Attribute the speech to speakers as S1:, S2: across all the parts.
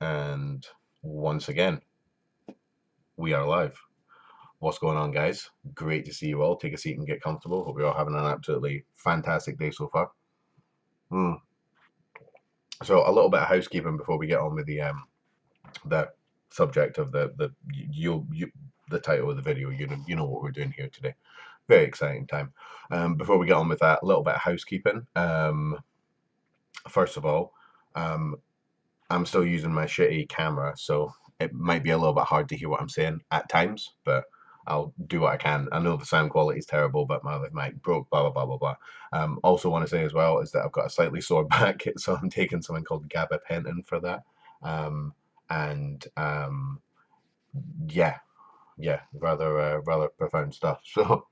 S1: and once again, we are live. What's going on, guys? Great to see you all. Take a seat and get comfortable. Hope you're all having an absolutely fantastic day so far. So, a little bit of housekeeping before we get on with the subject of the title of the video. You know what we're doing here today. Very exciting time. Before we get on with that, a little bit of housekeeping. First of all, I'm still using my shitty camera, so it might be a little bit hard to hear what I'm saying at times, but I'll do what I can. I know the sound quality is terrible, but my mic broke, blah, blah, blah, blah, blah. Also want to say as well is that I've got a slightly sore back, so I'm taking something called gabapentin for that. And yeah, rather profound stuff. So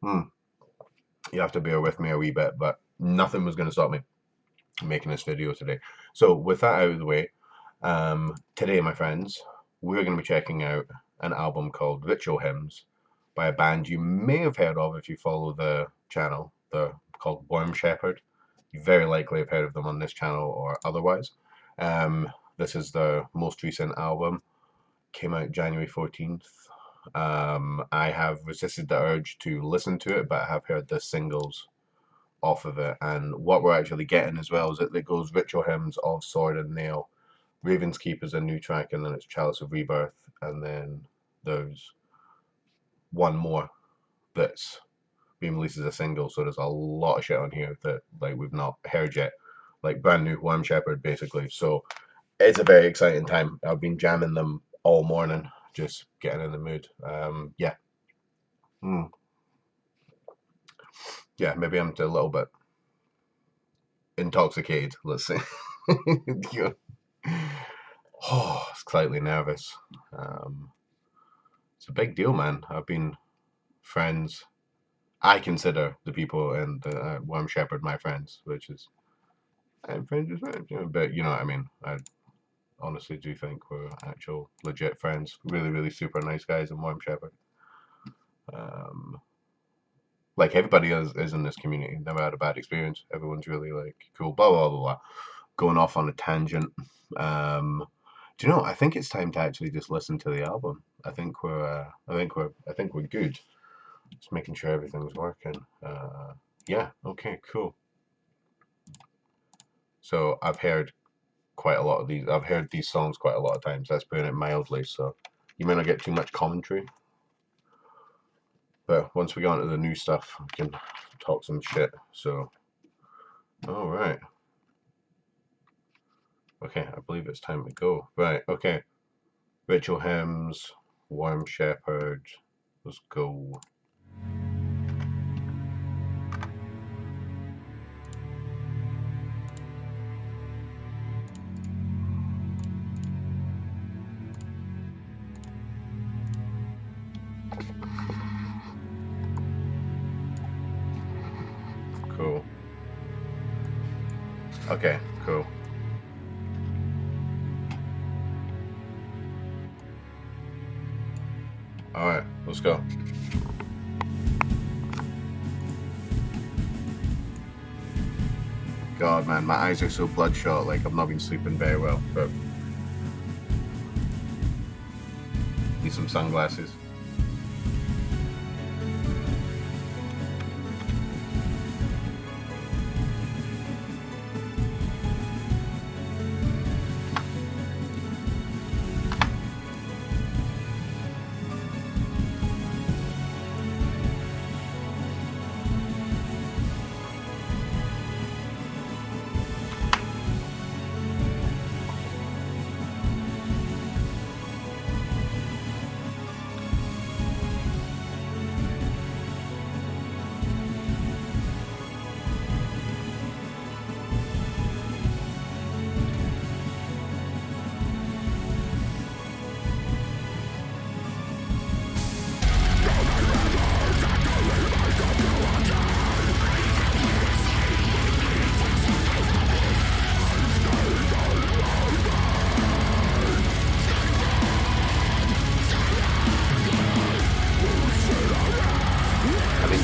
S1: you have to bear with me a wee bit, but nothing was going to stop me making this video today. So with that out of the way, today, my friends, we're going to be checking out an album called Ritual Hymns by a band you may have heard of if you follow the channel. They're called Worm Shepherd. You very likely have heard of them on this channel or otherwise. This is their most recent album. Came out January 14th. I have resisted the urge to listen to it, but I have heard the singles off of it. And what we're actually getting as well is that it goes Ritual Hymns of Sword and Nail. Raven's Keep is a new track, and then it's Chalice of Rebirth, and then there's one more that's being released as a single. So there's a lot of shit on here that like we've not heard yet, like brand new Worm Shepherd basically. So it's a very exciting time. I've been jamming them all morning, just getting in the mood. Yeah, maybe I'm a little bit intoxicated. Let's say. Oh, slightly nervous. It's a big deal, man. I've been friends. I consider the people in the Worm Shepherd my friends, which is I'm friends with friends, but you know what I mean. I honestly do think we're actual legit friends. Really, really super nice guys in Worm Shepherd. Like everybody is in this community. Never had a bad experience. Everyone's really like cool. Blah blah blah blah. Going off on a tangent. Do you know? I think it's time to actually just listen to the album. I think we're good. Just making sure everything's working. Yeah. Okay. Cool. So I've heard quite a lot of these. I've heard these songs quite a lot of times. That's putting it mildly. So you may not get too much commentary. But once we go into the new stuff, we can talk some shit. So, all right. Okay, I believe it's time to go. Right, okay. Ritual Hymns, Worm Shepherd. Let's go. Cool. Okay, cool. Alright, let's go. God, man, my eyes are so bloodshot, like I've not been sleeping very well, but need some sunglasses.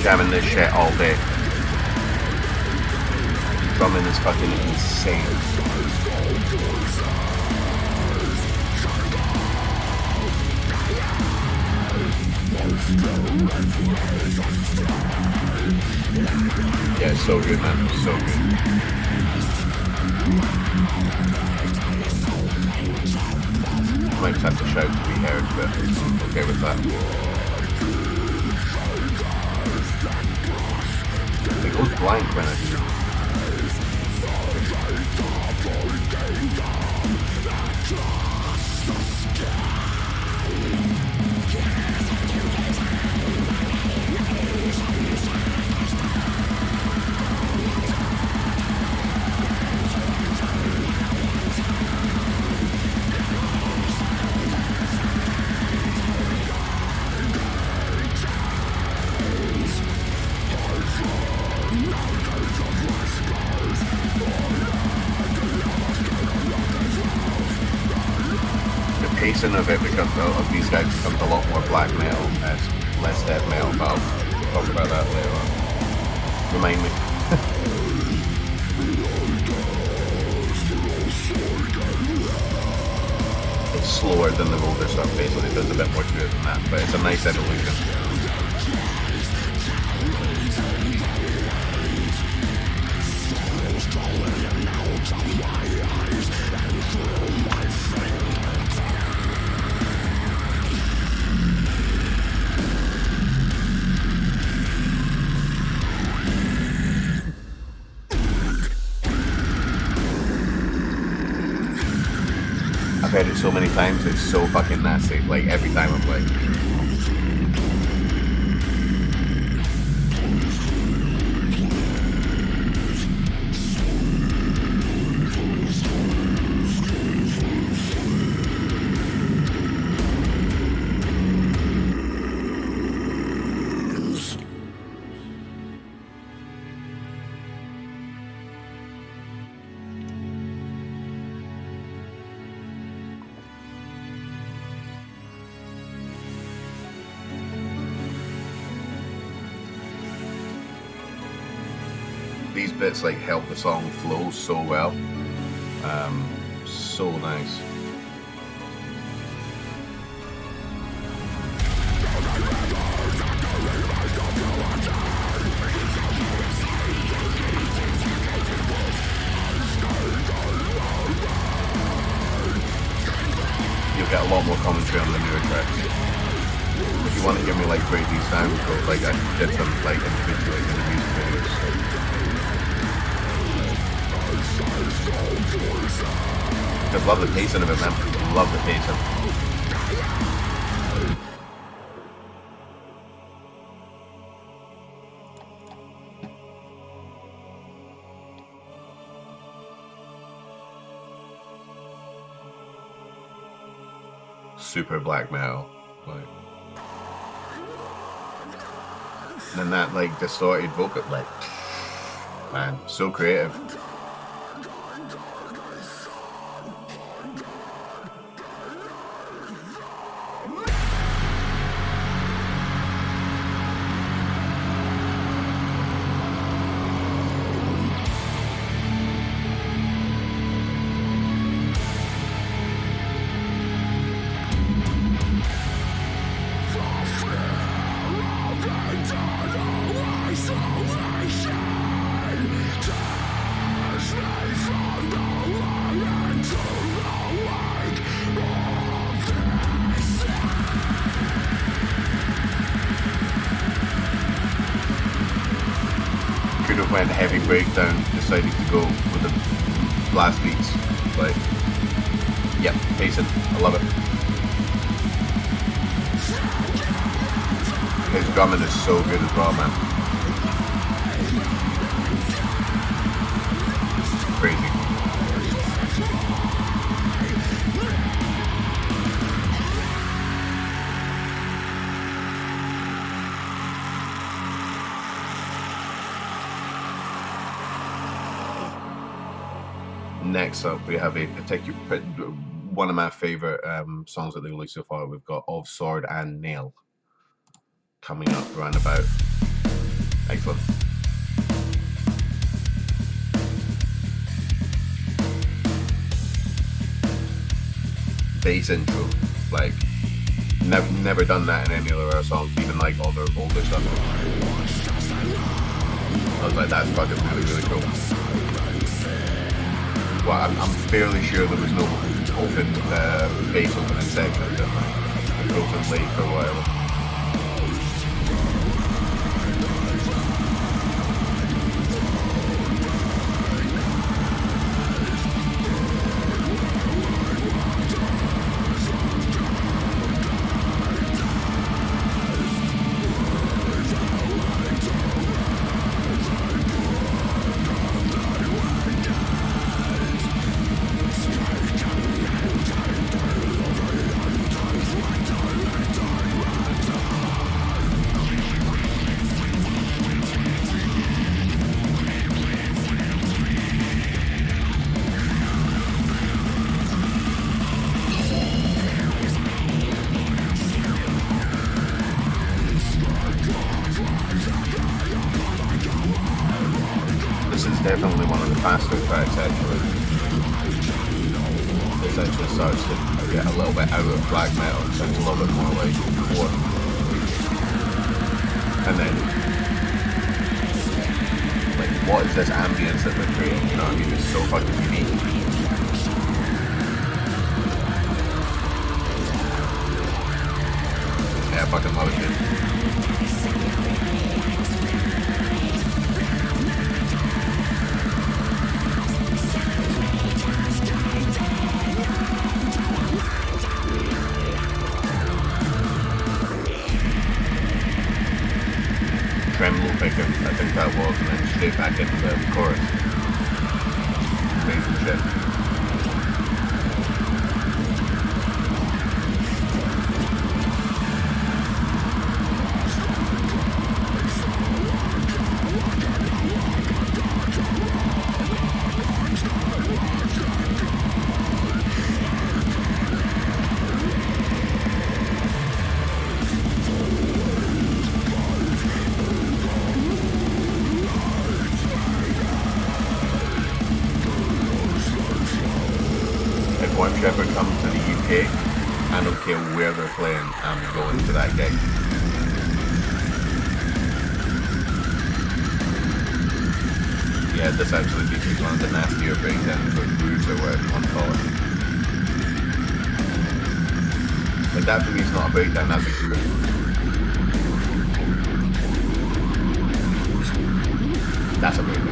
S1: Jamming this shit all day. Drumming is fucking insane. so good, man. So good. Might just have to shout to be heard, but I'm okay with that. It goes blank when I do. Pacing of it of these guys becomes a lot more black metal, less death metal, but I'll talk about that later on. Remind me. It's slower than the older stuff, basically. There's a bit more to it than that, but it's a nice evolution. I've heard it so many times, it's so fucking nasty, like every time I play. These bits like help the song flow so well. So nice. You'll get a lot more commentary on the newer tracks. If you want to hear me like break these down, because like I did them like individually in the music videos. Just love the pacing of it, man. Love the pacing. Super black metal, like. And then that like distorted vocal, like, man, so creative. Could have went heavy breakdown, decided to go with the blast beats, but yeah, pacing, I love it. His drumming is so good as well, man. Crazy. Next up, we have a particular one of my favorite songs that they released so far. We've got Of Sword and Nail coming up round about. Excellent. Bass intro, like never done that in any of our songs, even like all their older stuff. I was like, that's fucking really, really cool. Well, I'm fairly sure there was no open bass opening sections in the Frozen Lake or whatever. Definitely one of the faster tracks actually. This actually starts to get a little bit out of black metal, it sounds a little bit more like core. And then, like, what is this ambience that they're creating, you know what I mean? It's so fucking unique. Yeah, I fucking love it, dude. Tremolo picking, I think that was, and then straight back into the chorus. Amazing shit. If ever come to the UK, I don't care where they're playing, I'm going to that gig. Yeah, this actually features one of the nastier breakdowns or grooves or whatever you want to call it. Like that for me is not a breakdown, that's a groove. That's a breakdown.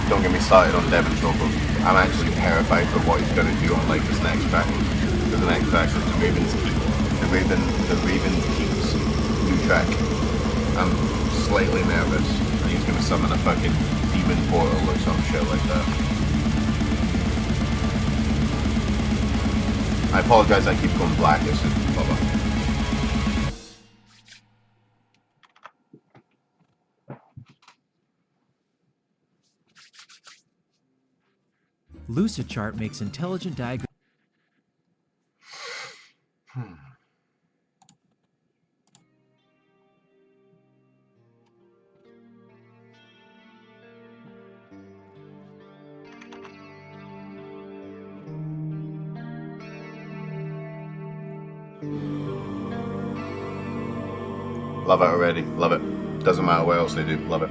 S1: Don't get me started on Devin's vocals. I'm actually terrified for what he's going to do on like this next track. Because the next track is the Raven's Keep. The Raven's Keep's new track. I'm slightly nervous. He's going to summon a fucking demon portal or some shit like that. I apologize, I keep going black. It's just blah blah.
S2: Lucidchart makes intelligent diagrams.
S1: Love it already. Love it. Doesn't matter what else they do. Love it.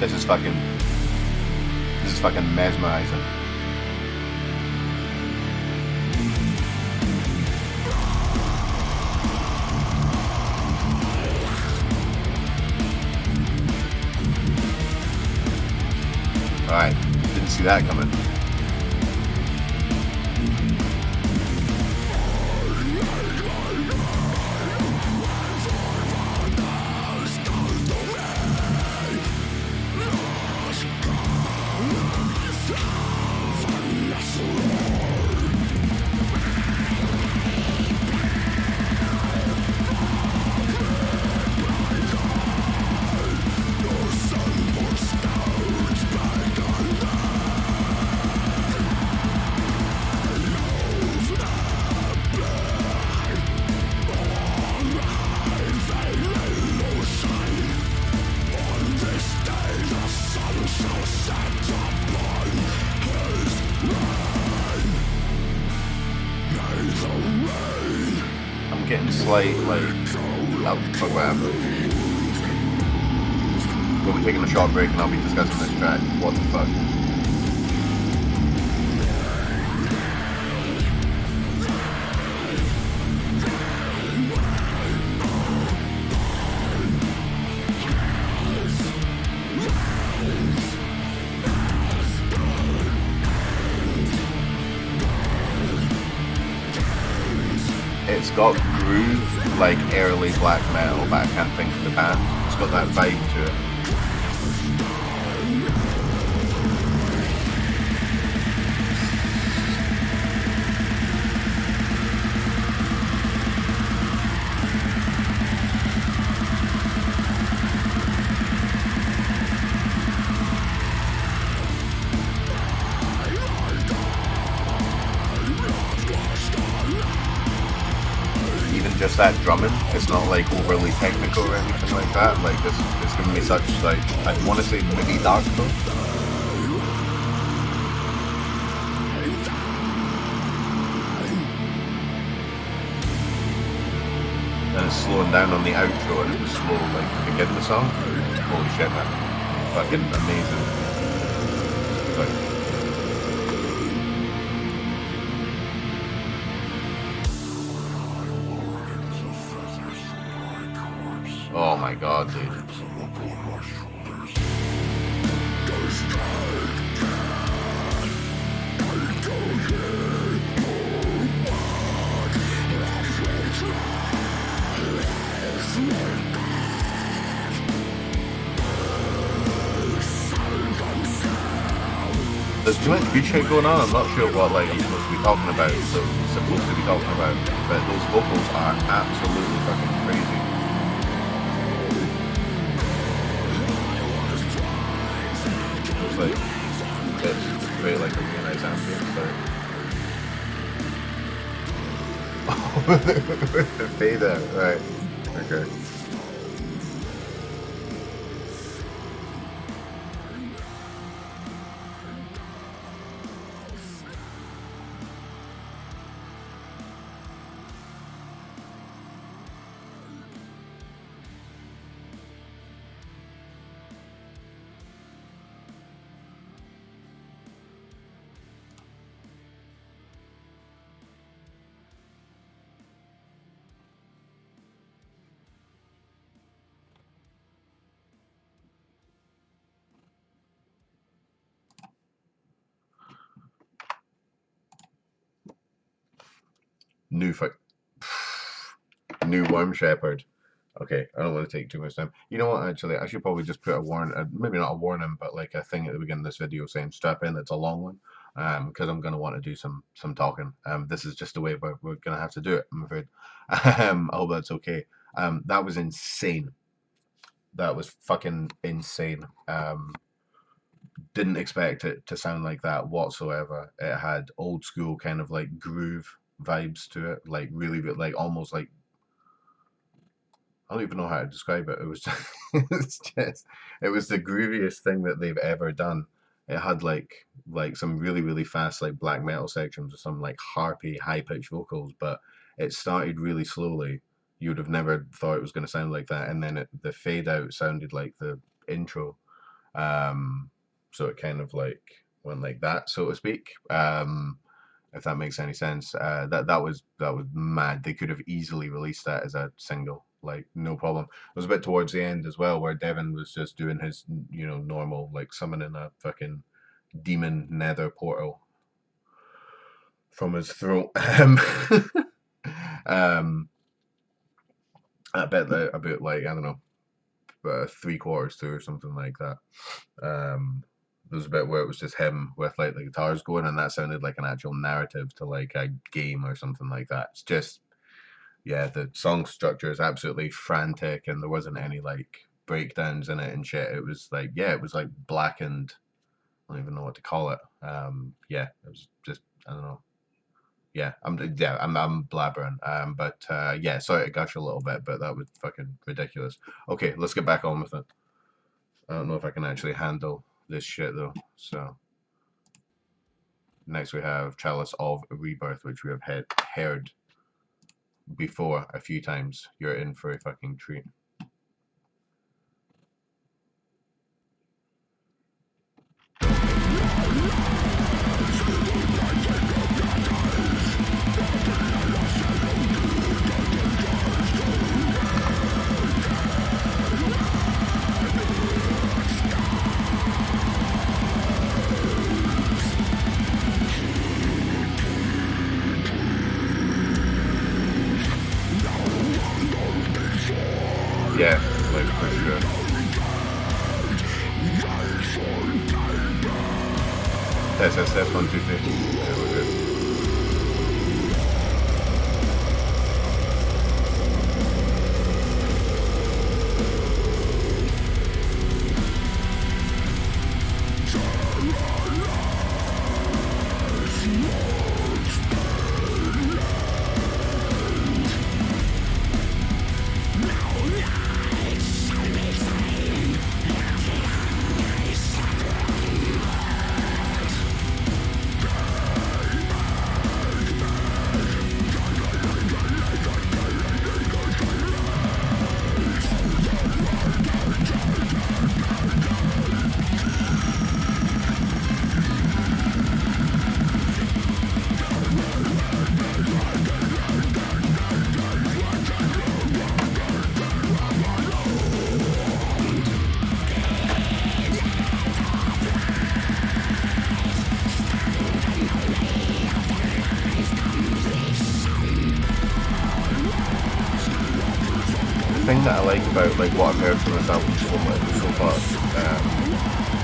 S1: This is fucking mesmerizing. Alright, didn't see that coming. I'm getting slight, like, oh, fuck what happened. We'll be taking a short break and I'll be discussing this track. What the fuck? It's got groove like early black metal, but I can't think of the band. It's got that vibe to it. Just that drumming, it's not like overly technical or anything like that. Like it's giving me such, like, I want to say maybe dark though. And it's slowing down on the outro and it was slow like to begin the song. Holy shit, man. Fucking amazing. Sorry. Oh my god, dude. There's too much good shit going on. I'm not sure what, like, I'm supposed to be talking about. But those vocals are absolutely fucking crazy. Like, it's very like a really nice ambience, sorry. Oh, the fade out, right. Okay. New Worm Shepherd. Okay, I don't want to take too much time. You know what, actually, I should probably just put a warning, maybe not a warning, but like a thing at the beginning of this video saying strap in, it's a long one, because I'm going to want to do some talking. This is just the way we're going to have to do it, I'm afraid. I hope that's okay. That was insane. That was fucking insane. Didn't expect it to sound like that whatsoever. It had old school kind of like groove vibes to it, like really, like almost like, I don't even know how to describe it. It was just, it was the grooviest thing that they've ever done. It had like some really fast like black metal sections with some like harpy high pitched vocals, but it started really slowly. You would have never thought it was going to sound like that, and then the fade out sounded like the intro. So it kind of like went like that, so to speak. If that makes any sense. That was mad. They could have easily released that as a single, like no problem. It was a bit towards the end as well, where Devin was just doing his, normal, like summoning a fucking demon nether portal from his throat. Um, I bet that about like I don't know, 3/4 through or something like that. There was a bit where it was just him with like the guitars going, and that sounded like an actual narrative to like a game or something like that. It's just, yeah, the song structure is absolutely frantic, and there wasn't any like breakdowns in it and shit. It was like, yeah, it was like blackened. I don't even know what to call it. Yeah, it was just, I don't know. I'm blabbering. But yeah, sorry to gush a little bit, but that was fucking ridiculous. Okay, let's get back on with it. I don't know if I can actually handle this shit though. So next we have Chalice of Rebirth, which we have heard before a few times. You're in for a fucking treat. Yeah, like for sure. Test 1 2 3. Yeah, we're good. Thing that I like about like what I've heard from this album so far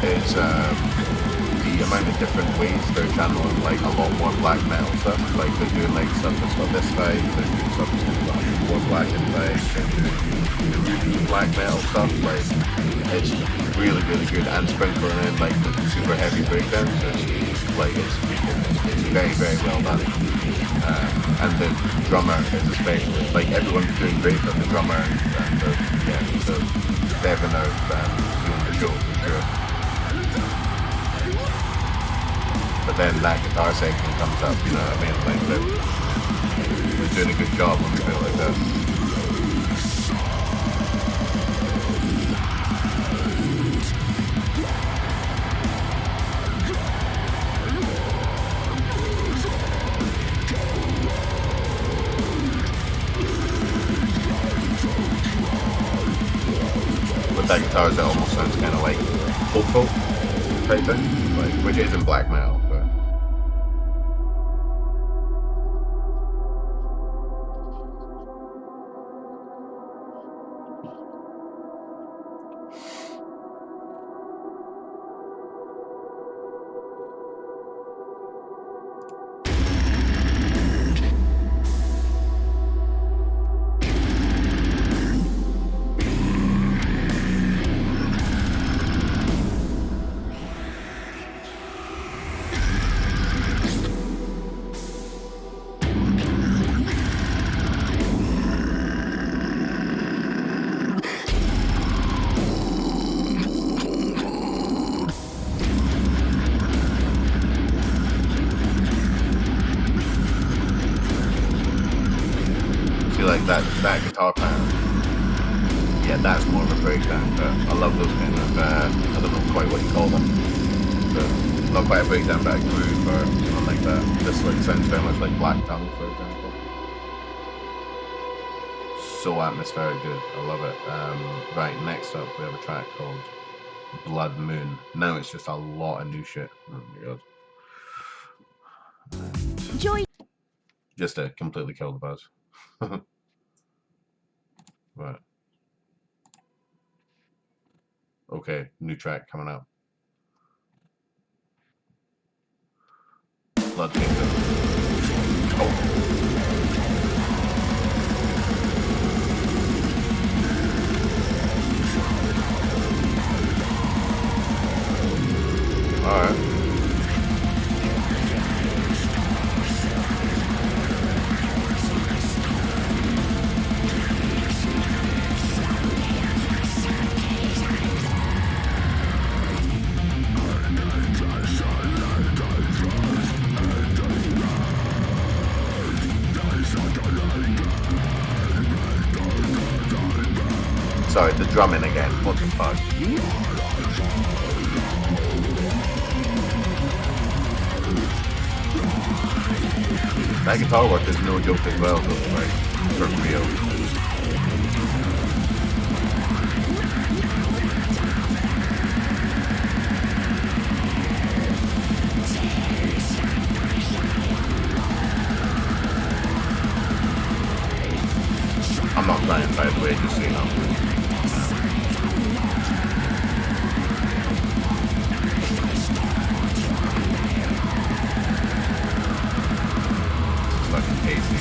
S1: is the amount of different ways they're channeling like a lot more black metal stuff. Like they're doing like stuff that's got this vibe, they're doing stuff that's got more black and vibe, they're doing black metal stuff. Like it's really good, and sprinkling in like the super heavy breakdowns. It's very well done. And the drummer is especially, like everyone's doing great, but the drummer and the Devin are doing the show for sure. But then that guitar section comes up, you know what I mean? Like they're doing a good job when we feel like that. With that guitar, it almost sounds kind of like hopeful type thing, like which isn't black metal, but like that guitar pattern. yeah, that's more of a breakdown, but I love those kind of, I don't know quite what you call them, but not quite a breakdown, but a groove or something like that. This like sounds very much like Black Tongue, for example. So atmospheric, dude. I love it. Right, next up we have a track called Blood Moon. Now it's just a lot of new shit. Oh my god.
S3: Joy.
S1: Just to completely kill the buzz. Right. Okay, new track coming up. Blood Kingdom. Oh. Alright. Sorry, the drumming again. What the fuck? That guitar work is no joke as well, though, like, for real. I'm not crying, by the way, just so you know. Fucking tasty.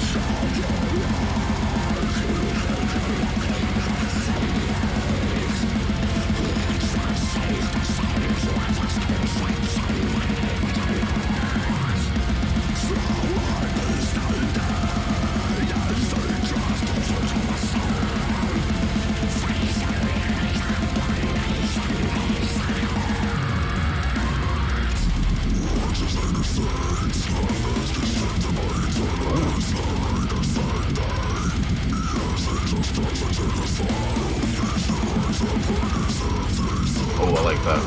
S1: Oh, I like that.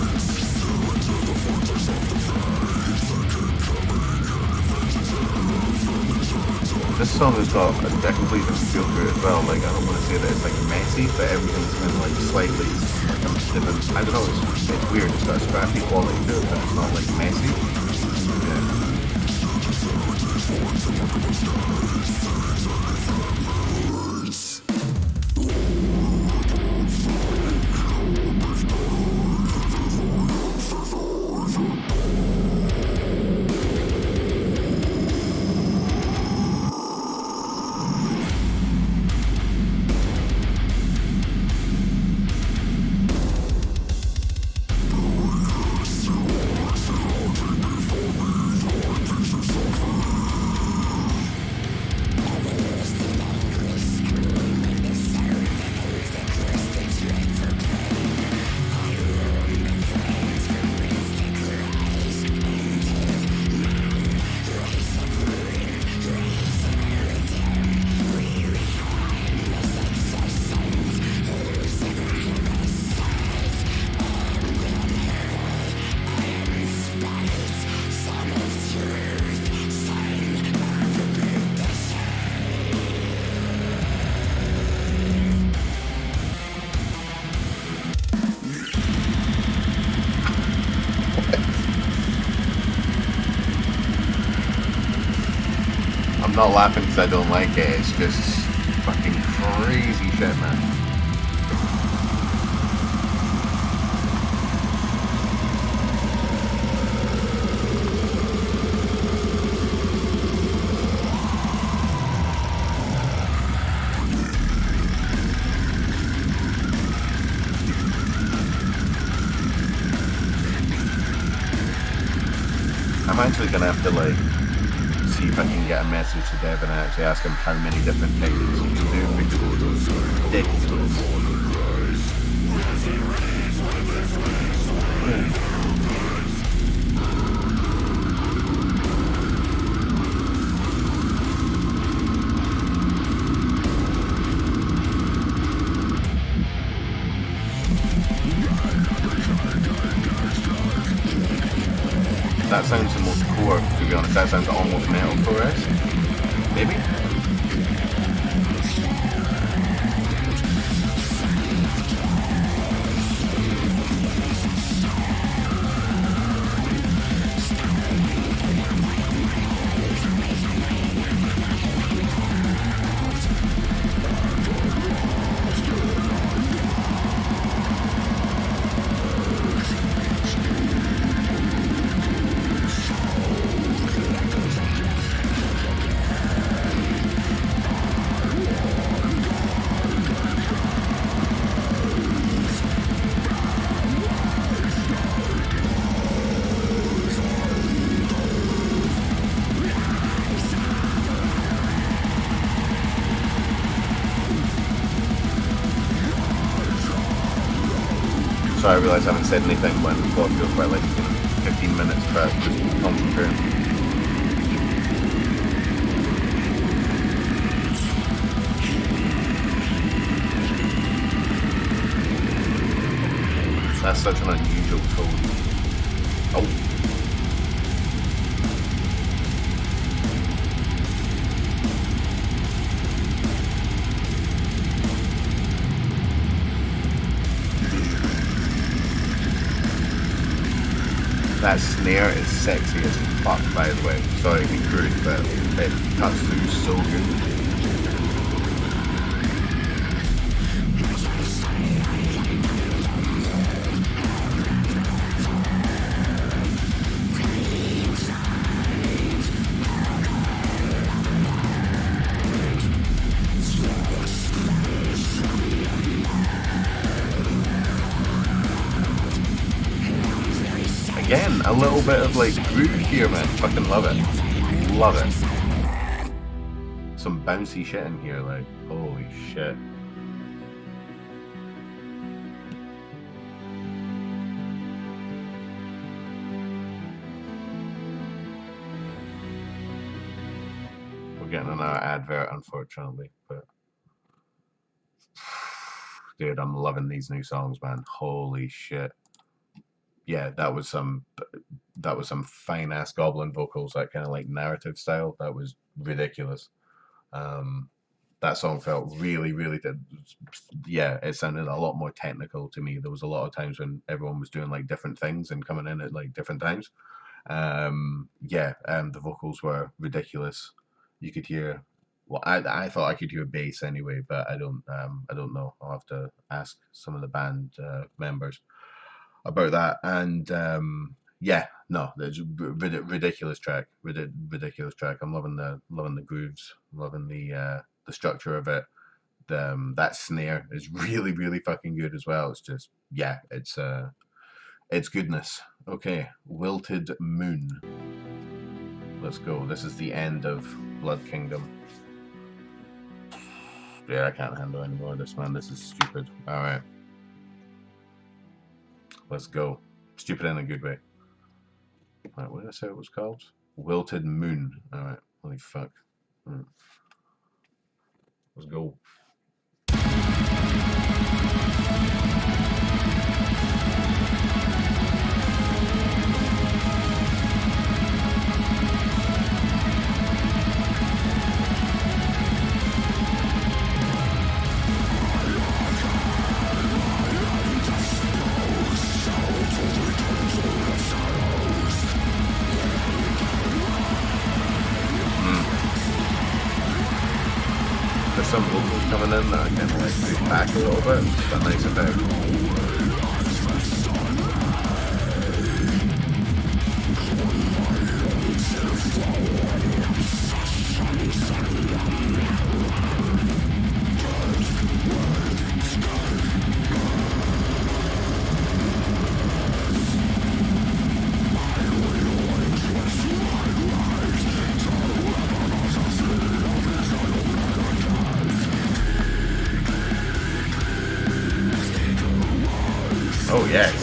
S1: This song has got a complete feel to it as well. Like, I don't want to say that it's like messy, but everything's kind of like slightly like a different. I don't know. It's weird. It's got a scrappy quality to it, but it's not like messy. Yeah. I'm not laughing because I don't like it. It's just fucking crazy shit, man. I'm actually gonna have to like see if I can get a message to Devin and actually ask him how many different techniques he can do because it's ridiculous. That sounds almost metalcore-esque, maybe? So I realise I haven't said anything when what feels quite like 15 minutes, but just concentrating. That's such an unusual tone. Oh. That snare is sexy as fuck, by the way. Sorry to be crude, but it cuts through so good. Again, a little bit of like groove here, man. Fucking love it. Love it. Some bouncy shit in here, like, holy shit. We're getting another advert, unfortunately, but dude, I'm loving these new songs, man. Holy shit. Yeah, that was some fine ass goblin vocals, that kind of like narrative style. That was ridiculous. That song felt really, really, yeah, it sounded a lot more technical to me. There was a lot of times when everyone was doing like different things and coming in at like different times. The vocals were ridiculous. You could hear, well, I thought I could hear bass anyway, but I don't know. I'll have to ask some of the band members about that. And yeah, no, there's ridiculous track, ridiculous track. I'm loving the grooves, loving the structure of it. That snare is really, really fucking good as well. It's just, yeah, it's goodness. Okay, Wilted Moon. Let's go. This is the end of Blood Kingdom. Yeah, I can't handle any more of this, man. This is stupid. All right. Let's go. Stupid in a good way. Right, what did I say it was called? Wilted Moon. Alright, holy fuck. Right. Let's go. There's some vocals coming in that are kind of like moved back a little bit. It's a nice effect. Oh yes.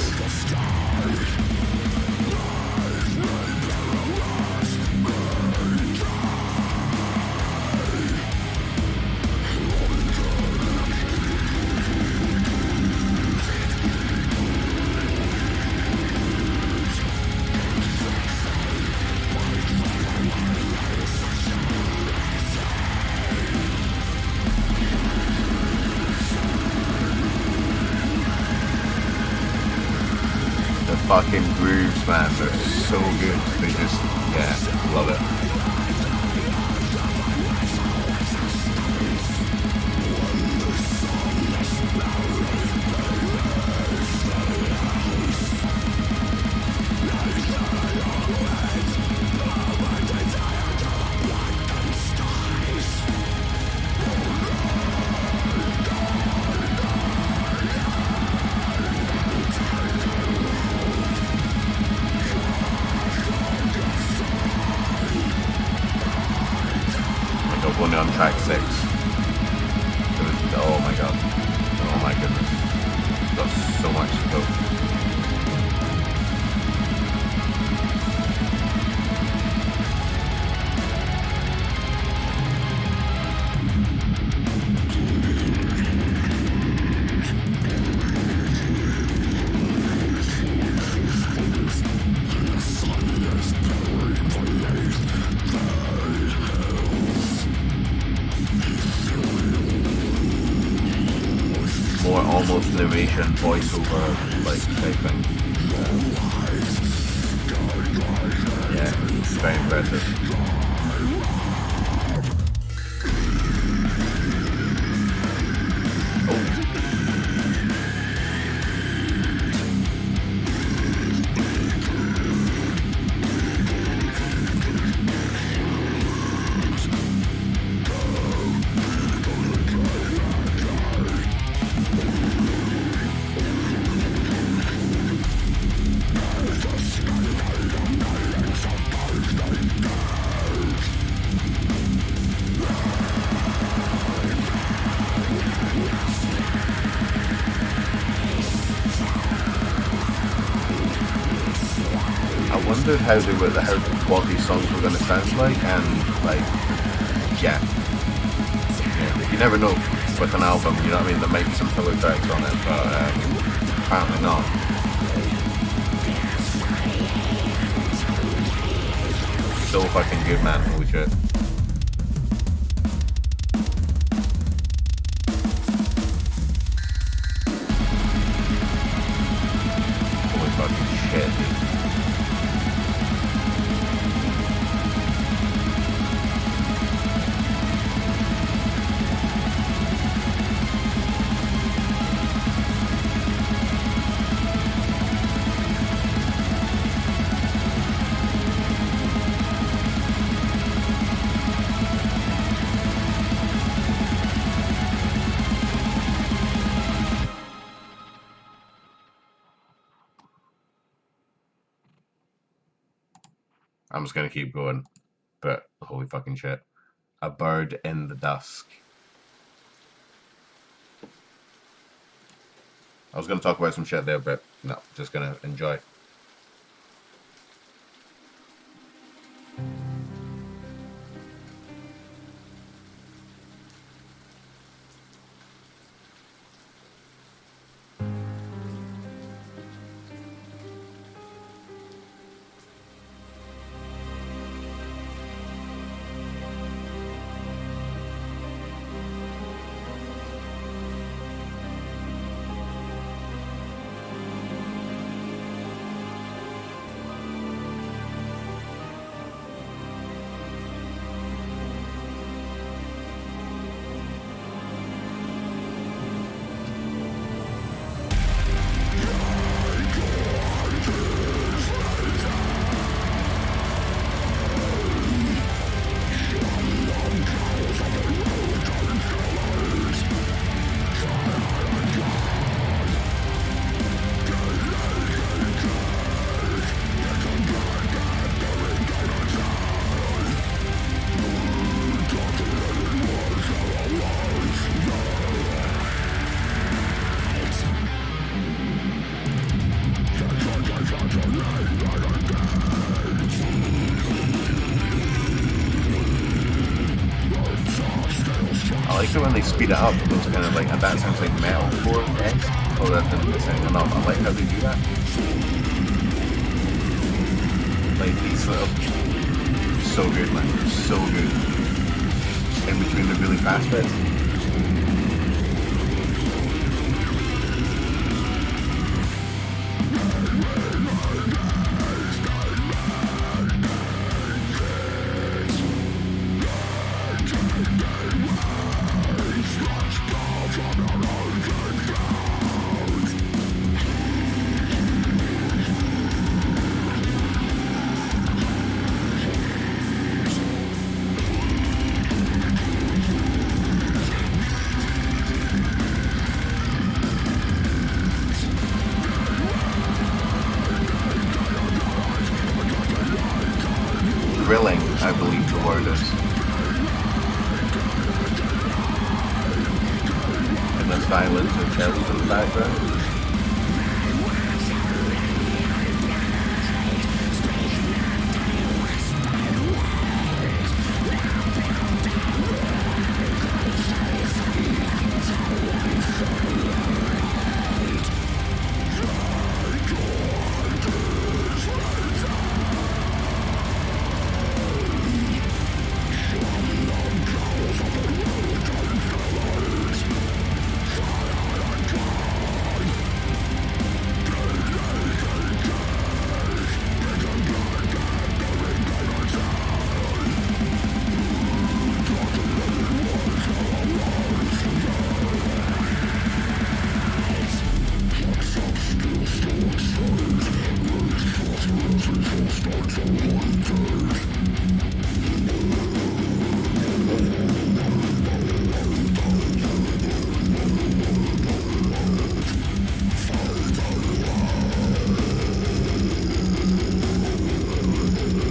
S1: fucking grooves, man. They're so good. They just, yeah, love it. Only on track 6. Oh my god. Oh my goodness. Got so much to go. More almost narration voiceover like type thing. Yeah, very impressive. I wondered how what these songs were going to sound like, and like, yeah, you never know with an album, you know what I mean? There might be some filler tracks on it, but apparently not. So fucking good, man. Holy shit. Holy fucking shit, dude. I'm just gonna keep going, but holy fucking shit. A Bird in the Dusk. I was gonna talk about some shit there, but no, just gonna enjoy. I like it when they speed it up. It goes kind of like, and that sounds like metalcore. Oh, that didn't sound enough. I like how they do that. Like these little, so good, man, so good. In between the really fast bits. violins or cellos in the background.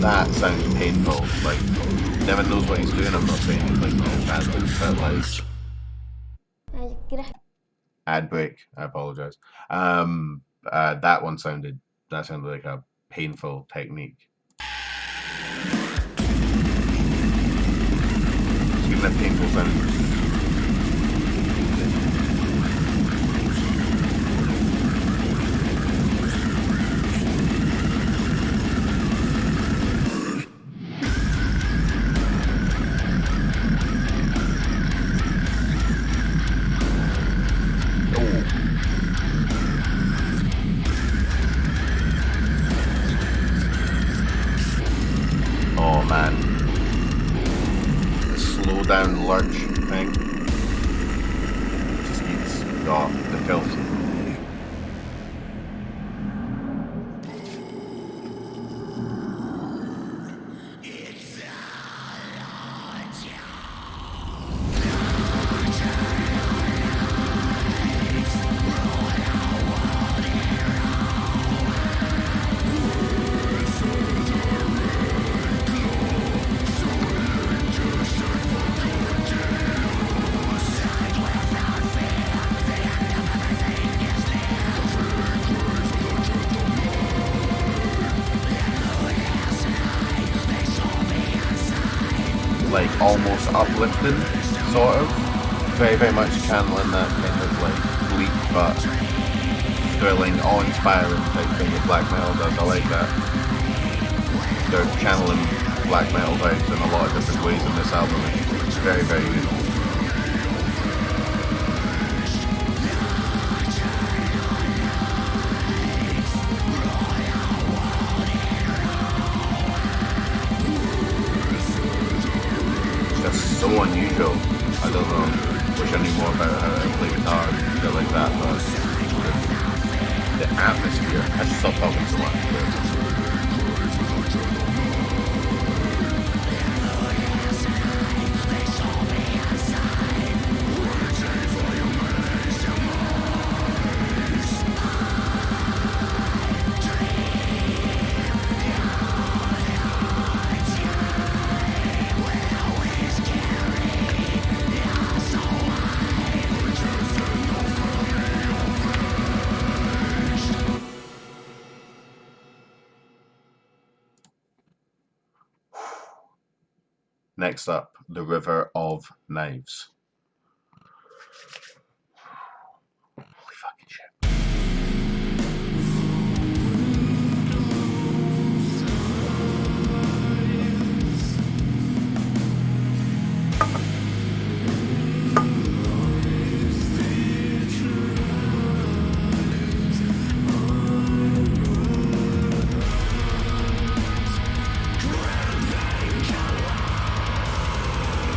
S1: That sounds painful. Like, Devin knows what he's doing. I'm not saying he's like badly, but like, ad break. I apologize. That one sounded like a painful technique. Speaking of painful sounds. Oh man, the slow down lurch thing just gets got the filth. Like almost uplifting, sort of. Very, very much channeling that kind of like bleak but thrilling, awe-inspiring type thing that black metal does. I like that. They're channeling black metal vibes in a lot of different ways in this album. It's very, very good. So unusual. I don't know. Wish I knew more about how to play guitar and shit like that, but the atmosphere. I should stop talking so much. Next up, The River of Knives. Holy fucking shit.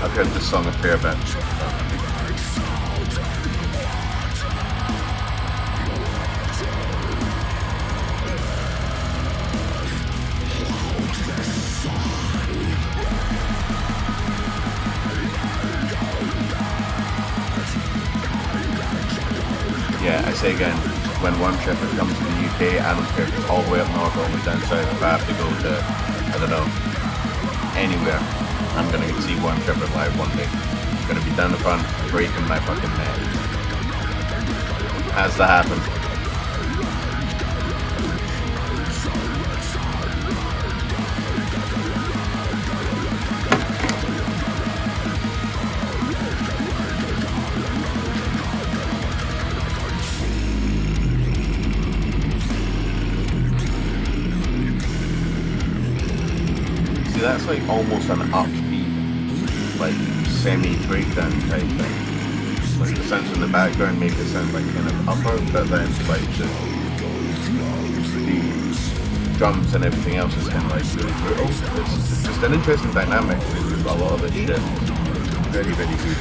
S1: I've heard this song a fair bit. Yeah, I say again, when Wormshipper comes to the UK, I don't care if it's all the way up north or all the way down south. If I have to go to, I don't know, anywhere, I'm gonna see Wormshipper live one day. I'm gonna be down the front, breaking my fucking neck. Has to happen. See, that's like almost an upbeat, like semi-breakdown type thing. Like the sounds in the background make it sound like kind of upper, but then like the drums and everything else is kind of like really brutal. It's just an interesting dynamic with a lot of this shit. Very, very good.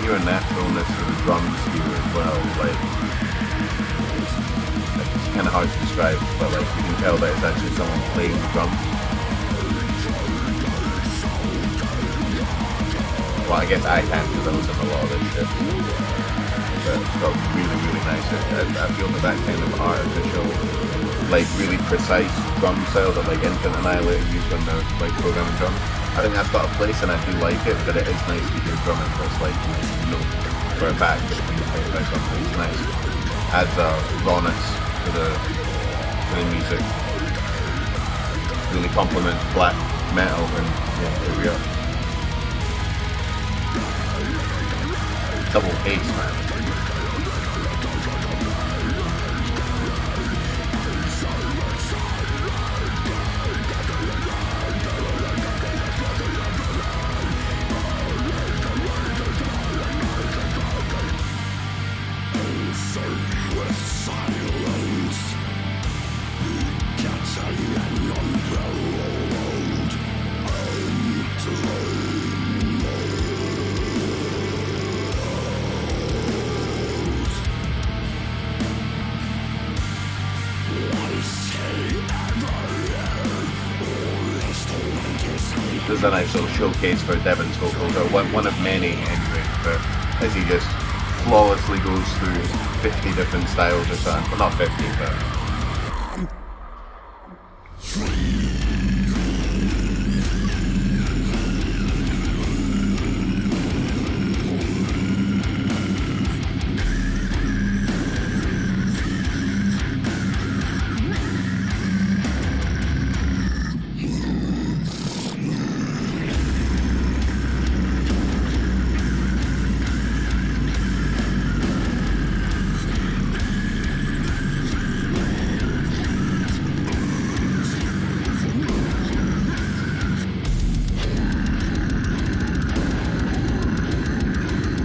S1: Hear a naturalness to the drums here as well, like it's kind of hard to describe, but like you can tell that it's actually someone playing the drums. Well, I guess I can because I listen to a lot of this shit, but it's got really, really nice. I feel that kind of artificial, like really precise drum style that like Infinite Annihilator used when they're like programming drums. I think that's got a place and I do like it, but it is nice to hear drumming that's like, you know, for a back that's being played by something. It's nice. Adds a rawness to the music. Really complements black metal and yeah, here we are. Double bass, man. This is a nice little showcase for Devon's vocals, or one of many anyway, but as he just flawlessly goes through 50 different styles or something. Well, not 50, but...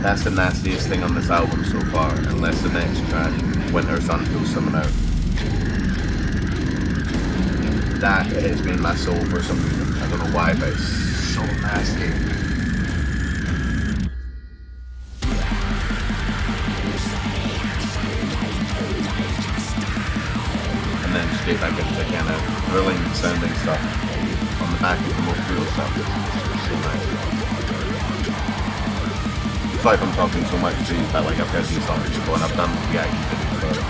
S1: That's the nastiest thing on this album so far, unless the next track, Winter Sun, pulls something out. That hits me in my soul for some reason. I don't know why, but it's so nasty. And then straight back into kind of thrilling sounding stuff on the back of the more brutal stuff. It's so nice. It's like I'm talking so much to you that like I've heard these songs before and I've done reaction videos about it.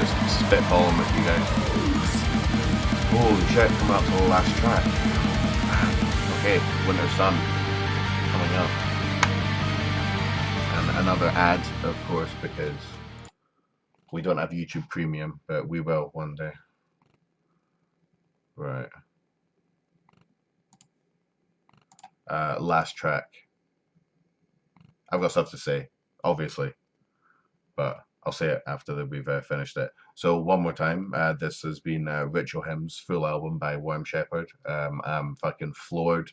S1: Just spitballing with you guys. Holy shit, coming up to the last track. Okay, Winter Sun coming up. And another ad, of course, because we don't have YouTube Premium, but we will one day. Right. Last track. I've got stuff to say, obviously, but I'll say it after we've finished it. So one more time, this has been Ritual Hymns, full album by Worm Shepherd. I'm fucking floored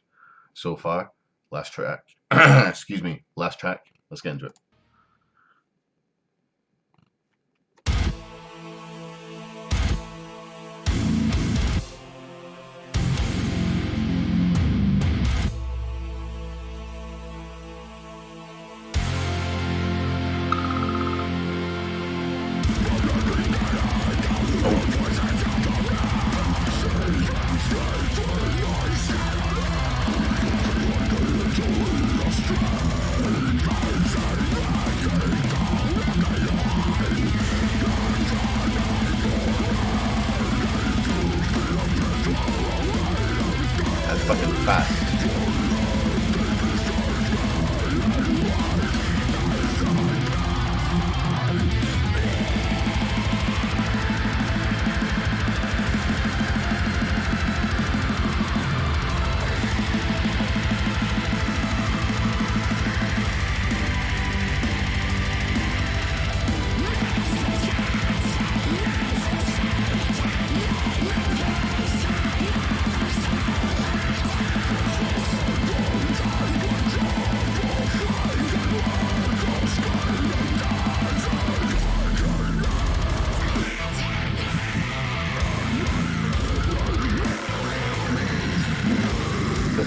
S1: so far. Last track. Excuse me. Last track. Let's get into it.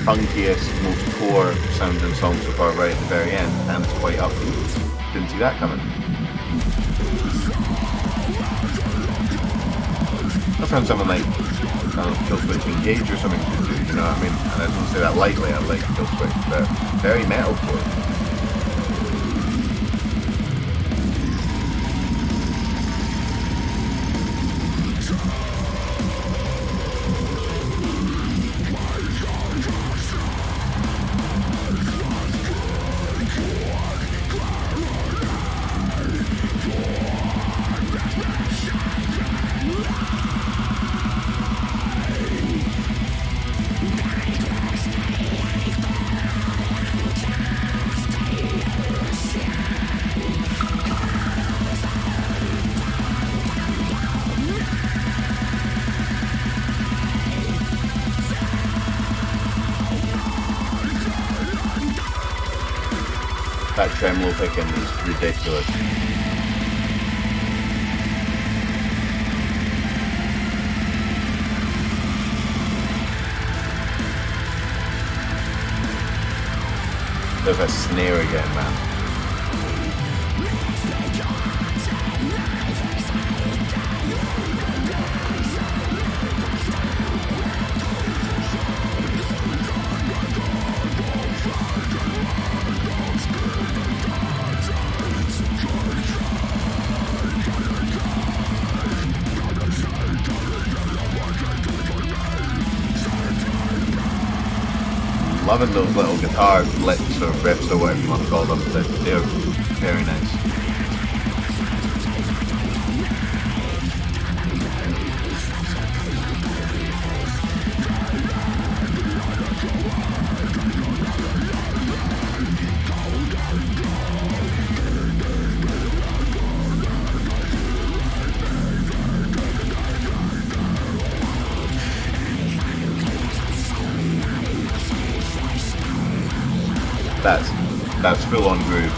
S1: Funkiest, most core sounding song so far right at the very end, and it's quite upbeat. Didn't see that coming. That sounds something like, I don't know, Kill Switch Engage or something to do, you know what I mean? And I don't say that lightly, I like Kill Switch, but very metalcore. That tremolo picking is ridiculous. There's a snare again, man. Loving those little guitar licks or riffs or whatever you want to call them. They're very nice. That's full on groove.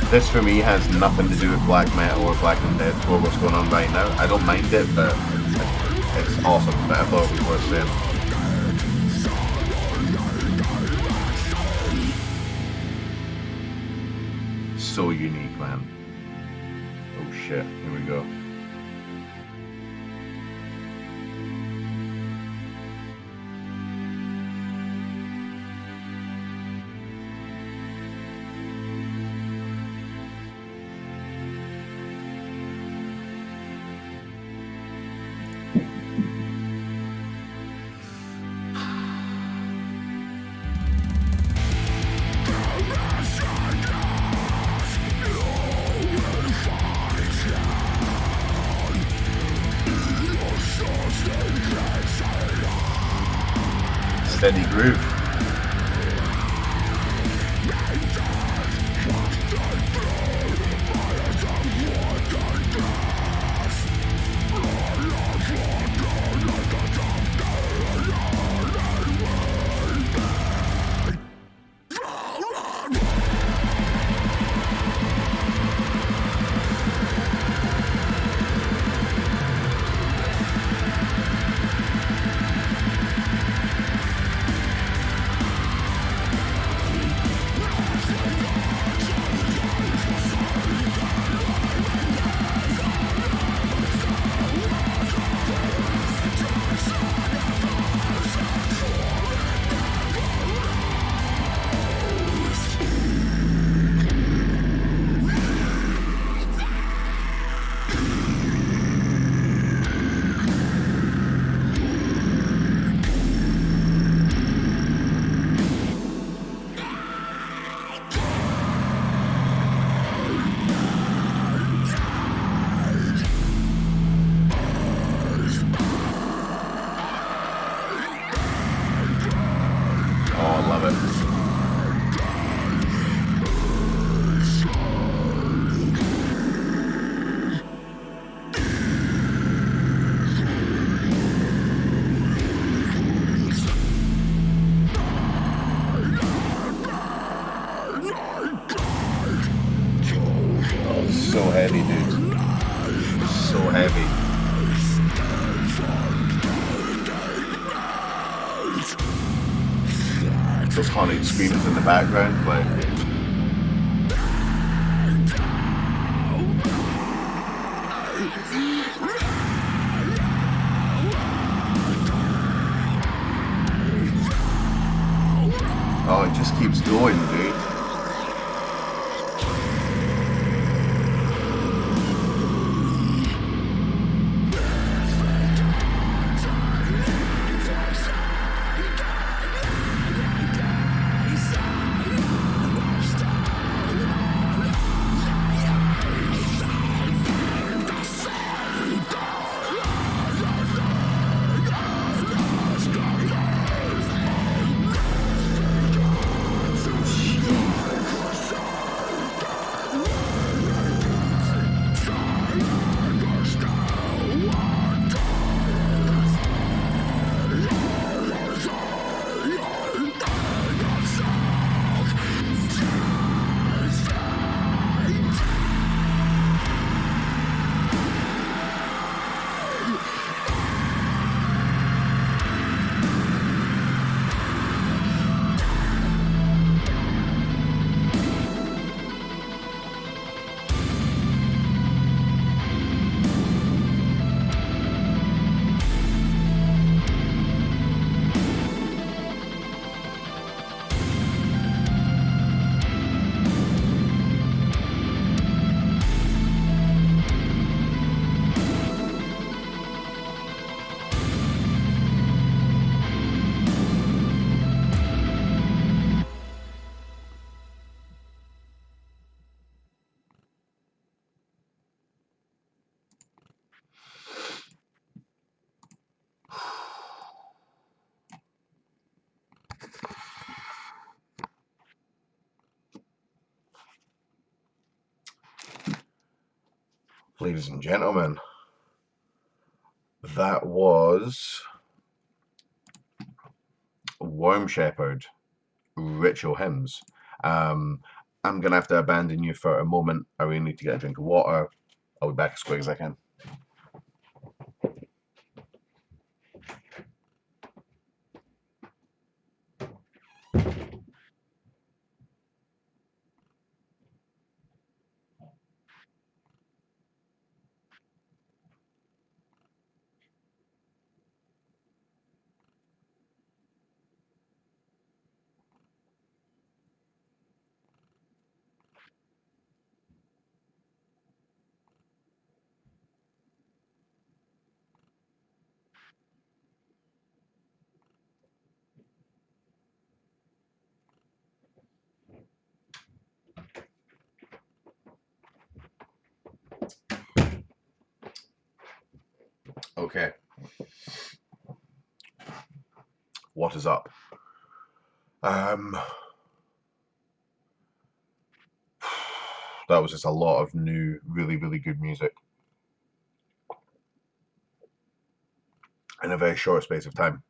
S1: This for me has nothing to do with black metal or black and death or what's going on right now. I don't mind it, but it's awesome. But I thought it was worth saying. So unique, man. Oh shit, here we go. Steady groove. So heavy, dude. So heavy. Those haunted screams in the background, like. Oh, it just keeps going, dude. Ladies and gentlemen, that was Worm Shepherd, Ritual Hymns. Um, I'm gonna have to abandon you for a moment. I really need to get a drink of water. I'll be back as quick as I can. Okay, what is up? Um, that was just a lot of new, really, really good music in a very short space of time.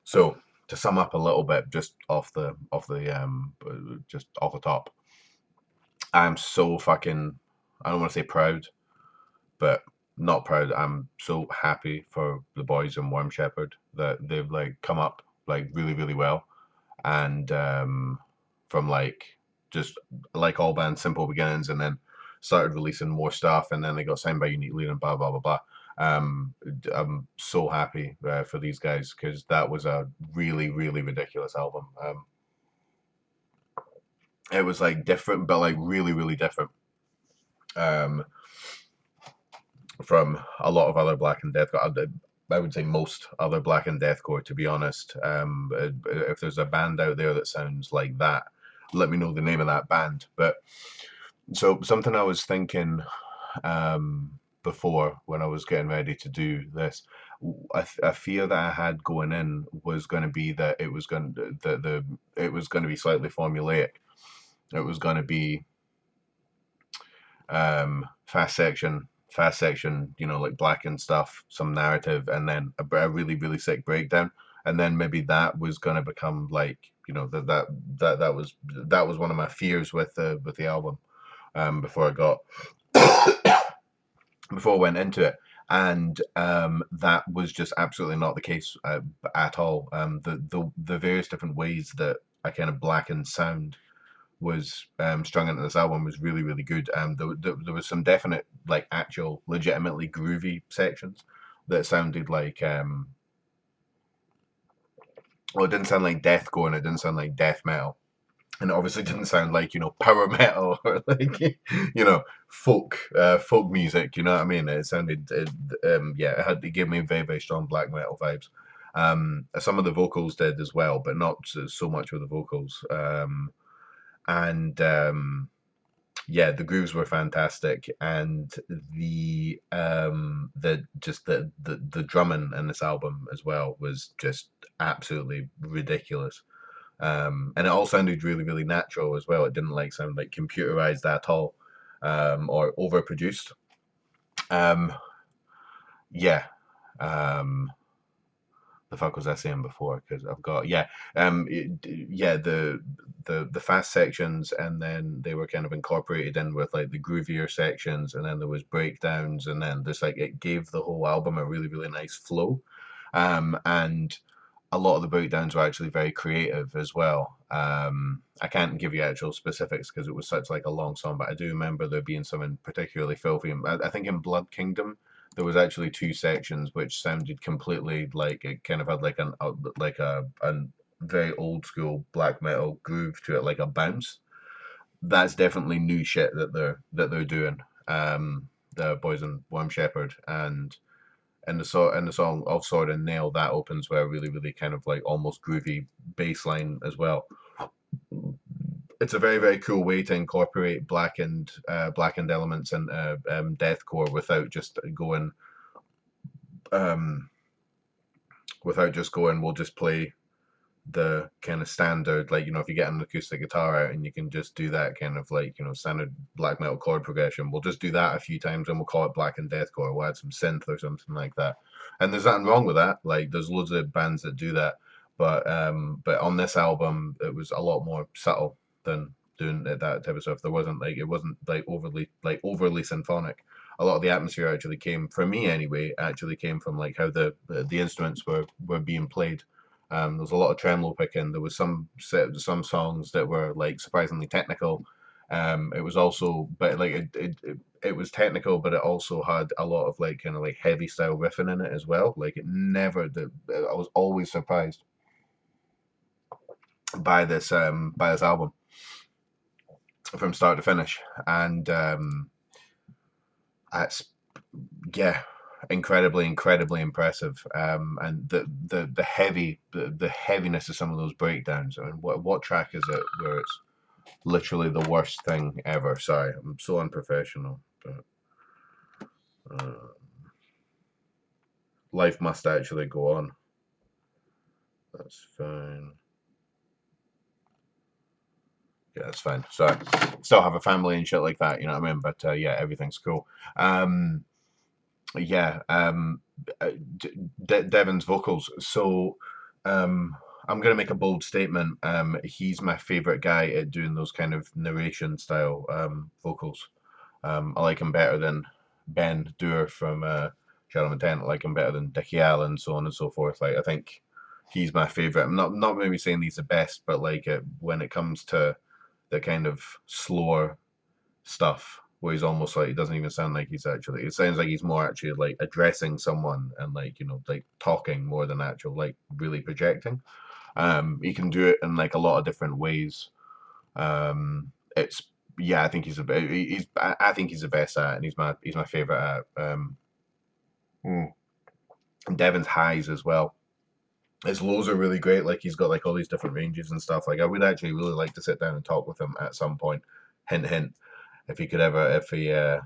S1: So to sum up a little bit, just just off the top, I'm so fucking, I don't want to say proud, but not proud. I'm so happy for the boys in Worm Shepherd that they've like come up like really, really well, and from like just like all bands, simple beginnings, and then started releasing more stuff, and then they got signed by Uniquely and blah blah blah blah. I'm so happy for these guys because that was a really, really ridiculous album. It was like different, but like really, really different. Um, from a lot of other Black and Deathcore. I would say most other Black and Deathcore, to be honest. If there's a band out there that sounds like that, let me know the name of that band. But so something I was thinking before when I was getting ready to do this, a fear that I had going in was going to be that it was going to, it was going to be slightly formulaic. It was going to be fast section, you know, like black and stuff, some narrative, and then a really, really sick breakdown, and then maybe that was gonna become like, you know, that was one of my fears with the album. before I got before I went into it, and that was just absolutely not the case at all. The various different ways that I kind of blackened sound was strung into this album was really really good. There was some definite like actual legitimately groovy sections that sounded like well, it didn't sound like deathcore and it didn't sound like death metal, and it obviously didn't sound like power metal or like folk music. You know what I mean? It sounded yeah, it gave me very very strong black metal vibes. Some of the vocals did as well, but not so much with the vocals. And Yeah, the grooves were fantastic, and the drumming in this album as well was just absolutely ridiculous. And it all sounded really really natural as well. It didn't like sound like computerized at all, or overproduced. Um, yeah. Um, the fuck was I saying before? Because I've got yeah, the fast sections, and then they were kind of incorporated in with like the groovier sections, and then there was breakdowns, and then this like it gave the whole album a really really nice flow. And a lot of the breakdowns were actually very creative as well. I can't give you actual specifics because it was such like a long song, but I do remember there being something particularly filthy. I think in Blood Kingdom there was actually two sections which sounded completely like it kind of had like a very old school black metal groove to it, like a bounce. That's definitely new shit that they're doing. The boys in Worm Shepherd, and in the song of Sword and Nail, that opens with a really really kind of like almost groovy bass line as well. It's a very very cool way to incorporate blackened elements and deathcore um, without just going we'll just play the kind of standard, like if you get an acoustic guitar out and you can just do that kind of like standard black metal chord progression, we'll just do that a few times and we'll call it black and deathcore. We'll add some synth or something like that, and there's nothing wrong with that. Like there's loads of bands that do that, but on this album it was a lot more subtle than doing that type of stuff. It wasn't like overly symphonic. A lot of the atmosphere actually came, from me anyway, actually came from like how the instruments were being played. There was a lot of tremolo picking. There was some songs that were like surprisingly technical. It was also, but like it was technical, but it also had a lot of like kind of like heavy style riffing in it as well. Like it never. I was always surprised by this album from start to finish, and that's yeah, incredibly impressive. And the heaviness of some of those breakdowns. I mean, what track is it where it's literally the worst thing ever? Sorry, I'm so unprofessional. But life must actually go on. That's fine. Yeah, that's fine. So, still have a family and shit like that. You know what I mean? But yeah, everything's cool. Um, yeah. Devon's vocals. So, um, I'm gonna make a bold statement. He's my favorite guy at doing those kind of narration style vocals. I like him better than Ben Doer from Shadow Intent. I like him better than Dickie Allen, so on and so forth. Like I think he's my favorite. I'm not maybe saying he's the best, but like when it comes to the kind of slower stuff where he's almost like, it doesn't even sound like he's actually, it sounds like he's more actually like addressing someone and like like talking more than actual like really projecting. He can do it in like a lot of different ways. It's Yeah, I think I think he's the best at it, and he's my favorite at mm. Devon's highs as well. His lows are really great. Like he's got like all these different ranges and stuff. Like I would actually really like to sit down and talk with him at some point. Hint, hint. If he could ever, if he, I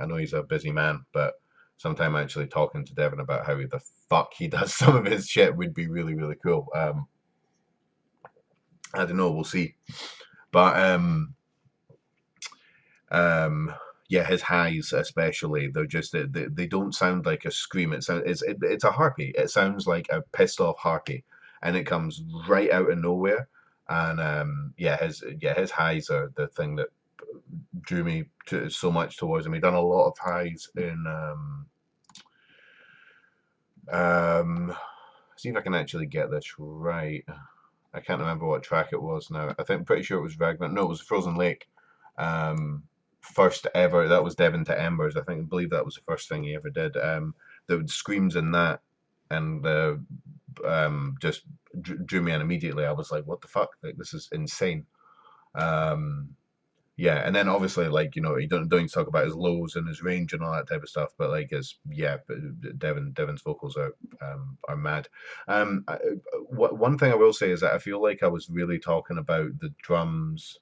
S1: know he's a busy man, but sometime actually talking to Devon about how the fuck he does some of his shit would be really, really cool. I don't know. We'll see. But um, yeah, his highs especially, they don't sound like a scream. It's a harpy. It sounds like a pissed off harpy, and it comes right out of nowhere. And his highs are the thing that drew me to so much towards him. He done a lot of highs in see if I can actually get this right. I can't remember what track it was now. Pretty sure it was Ragnar. No, it was Frozen Lake. Um, First ever. That was Devon to Embers. I believe that was the first thing he ever did. The screams in that and just drew me in immediately. I was like, what the fuck? Like, this is insane. Um, yeah, and then obviously, like, you don't talk about his lows and his range and all that type of stuff, but like, but Devon's vocals are mad. One thing I will say is that I feel like I was really talking about the drums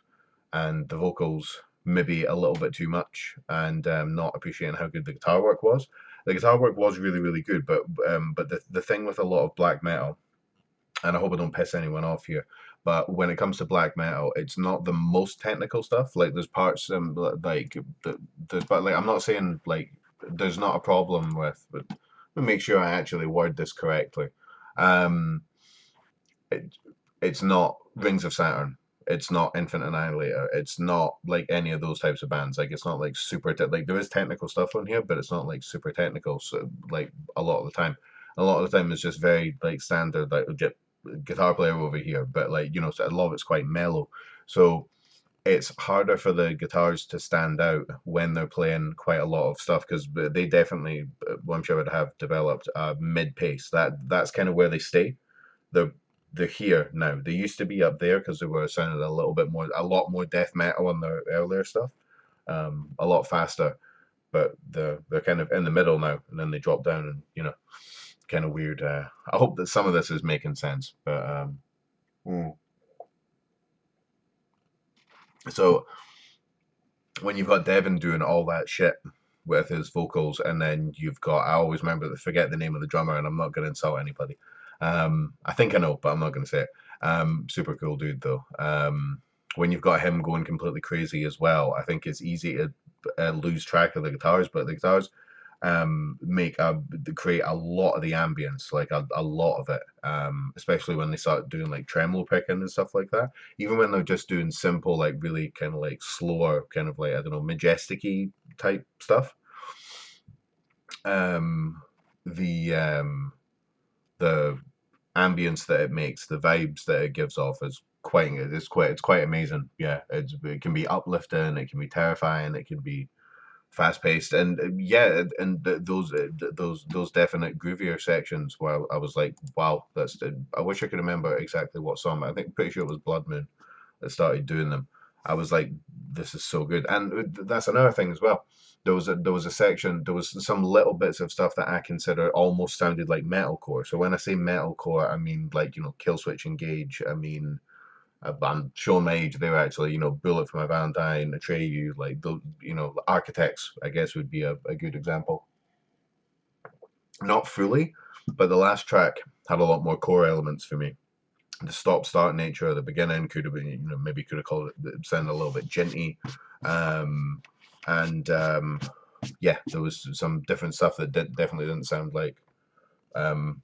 S1: and the vocals maybe a little bit too much, and not appreciating how good the guitar work was. The guitar work was really, really good, but the thing with a lot of black metal, and I hope I don't piss anyone off here, but when it comes to black metal, it's not the most technical stuff. Like there's parts like but like I'm not saying like there's not a problem with. But let me make sure I actually word this correctly. Um, it, it's not Rings of Saturn. It's not Infinite Annihilator. It's not like any of those types of bands. Like it's not like like there is technical stuff on here, but it's not like super technical. So like a lot of the time, it's just very like standard like guitar player over here. But like so a lot of it's quite mellow. So it's harder for the guitars to stand out when they're playing quite a lot of stuff because they definitely, well, I'm sure would have developed mid pace. That's kind of where they stay. They're they're here now. They used to be up there because they were sounding a lot more death metal on their earlier stuff, a lot faster. But they're kind of in the middle now, and then they drop down, and kind of weird. I hope that some of this is making sense. But mm. So when you've got Devin doing all that shit with his vocals, and then you've got I always remember to forget the name of the drummer, and I'm not going to insult anybody. I think I know, but I'm not going to say it. Super cool dude though. When you've got him going completely crazy as well, I think it's easy to lose track of the guitars, but the guitars make create a lot of the ambience, like a lot of it. Especially when they start doing like tremolo picking and stuff like that. Even when they're just doing simple, like really kind of like slower, kind of like I don't know, majesticy type stuff. Um, the the ambience that it makes, the vibes that it gives off is it's quite amazing. Yeah, it can be uplifting, it can be terrifying, it can be fast paced, and those definite groovier sections where I was like, wow, I wish I could remember exactly what song. I think pretty sure it was Blood Moon that started doing them. I was like, this is so good, and that's another thing as well. There was a section, there was some little bits of stuff that I consider almost sounded like metalcore. So when I say metalcore, I mean like Killswitch Engage. I mean I'm showing my age there actually, Bullet for My Valentine, Atreyu, like those, Architects, I guess would be a good example. Not fully, but the last track had a lot more core elements for me. The stop start nature of the beginning could have been, maybe could have called it sound a little bit jinty. Um, and yeah, there was some different stuff that definitely didn't sound like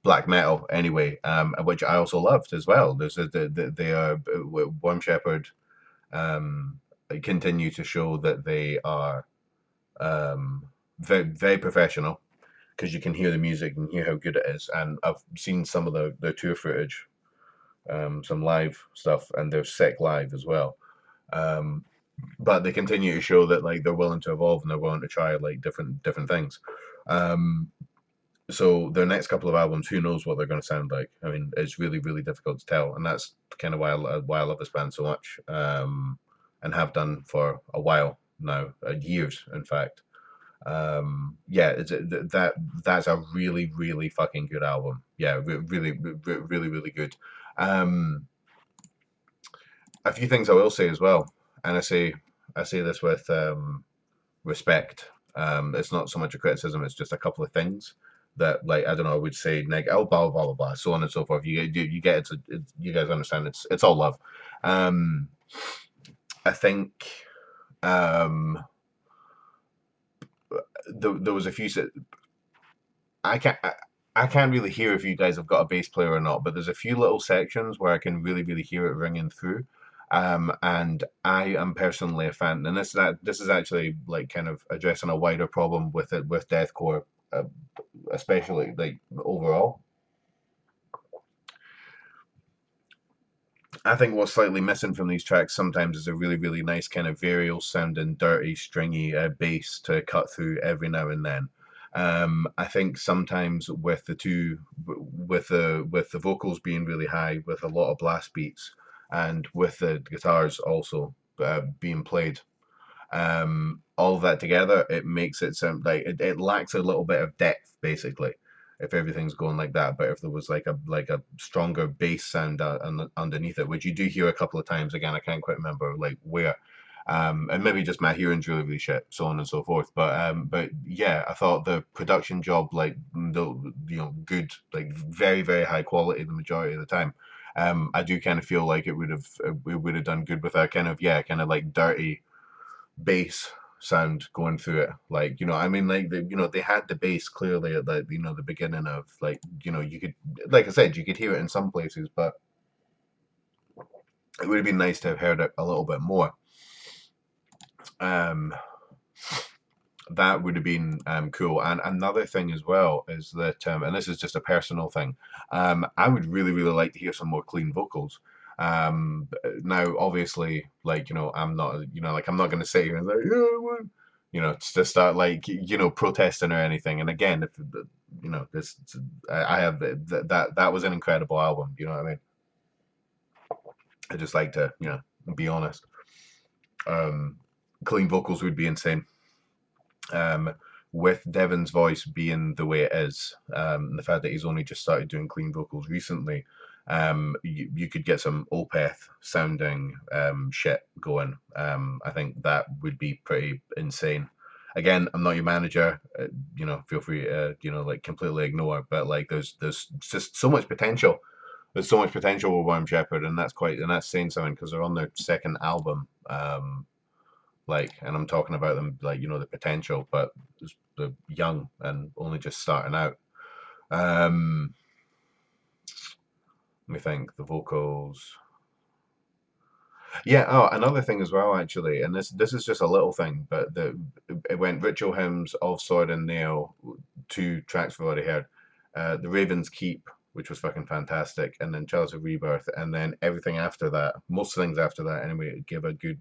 S1: black metal anyway, which I also loved as well. They are Worm Shepherd um, continue to show that they are very very professional because you can hear the music and hear how good it is. And I've seen some of their tour footage, some live stuff, and they're sick live as well. Um, but they continue to show that like they're willing to evolve and they're willing to try like different things. Um, so their next couple of albums, who knows what they're going to sound like? I mean, it's really really difficult to tell, and that's kind of why I love this band so much, and have done for a while now, years in fact. Yeah, that's a really really fucking good album. Yeah, really really good. Um, a few things I will say as well, and I say this with respect. It's not so much a criticism; it's just a couple of things that, like, I don't know, I would say, oh, blah blah blah blah, so on and so forth. You get you guys understand? It's all love. Um, I think um, there was a few. I can't. I can't really hear if you guys have got a bass player or not, but there's a few little sections where I can really, really hear it ringing through. And I am personally a fan, and this is actually like kind of addressing a wider problem with it with deathcore, uh, especially like overall. I think what's slightly missing from these tracks sometimes is a really, really nice kind of varial sounding, dirty, stringy bass to cut through every now and then. I think sometimes with the vocals being really high, with a lot of blast beats, and with the guitars also being played, all of that together, it makes it sound like it lacks a little bit of depth, basically, if everything's going like that. But if there was like a stronger bass sound underneath it, which you do hear a couple of times, again, I can't quite remember like where. And maybe just my hearing's really, really shit, so on and so forth. But yeah, I thought the production job, like good, like very, very high quality the majority of the time. I do kind of feel like it would have done good with a kind of yeah, kind of like dirty bass sound going through it. Like, I mean, like they had the bass clearly at the beginning of like, you could, like I said, you could hear it in some places, but it would have been nice to have heard it a little bit more. Um, that would have been cool. And another thing as well is that, and this is just a personal thing, I would really, really like to hear some more clean vocals. Now, obviously, like, I'm not, like, I'm not going to sit here and like, yeah, well," to start like, protesting or anything. And again, if, this, I have that was an incredible album. You know what I mean? I just like to, be honest. Um, Clean vocals would be insane. um, with Devon's voice being the way it is, the fact that he's only just started doing clean vocals recently, you could get some Opeth sounding shit going. I think that would be pretty insane. Again, I'm not your manager. Feel free to like completely ignore. But like, there's just so much potential. There's so much potential with Worm Shepherd, and that's saying something because they're on their second album. Like, and I'm talking about them like the potential, but they're young and only just starting out. Um, Let me think. The vocals. Yeah. Oh, another thing as well, actually, and this is just a little thing, but it went Ritual Hymns of Sword and Nail, two tracks we've already heard. The Ravens Keep, which was fucking fantastic, and then Chalice of Rebirth, and then everything after that, most things after that, anyway, give a good.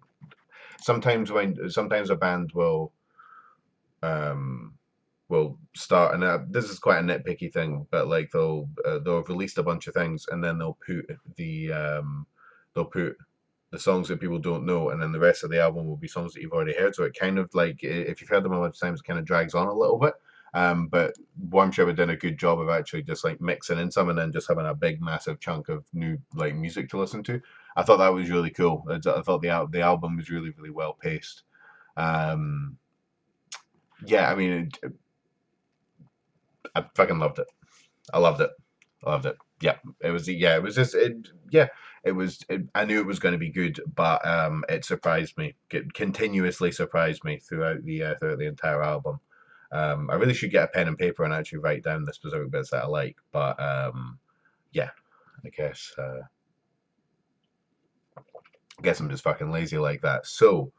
S1: Sometimes a band um will start, and this is quite a nitpicky thing, but like they'll have released a bunch of things, and then they'll put the songs that people don't know, and then the rest of the album will be songs that you've already heard. So it kind of like, if you've heard them a bunch of times, it kind of drags on a little bit. But Warm Shepherd did a good job of actually just like mixing in some, and then just having a big massive chunk of new like music to listen to. I thought that was really cool. I thought the album was really, really well paced. Um, yeah, I mean, I fucking loved it. I loved it. I loved it. Yeah, it was. Yeah, it was just. Yeah, it was. I knew it was going to be good, but it surprised me. It continuously surprised me throughout the entire album. I really should get a pen and paper and actually write down the specific bits that I like. But yeah, I guess I'm just fucking lazy like that. So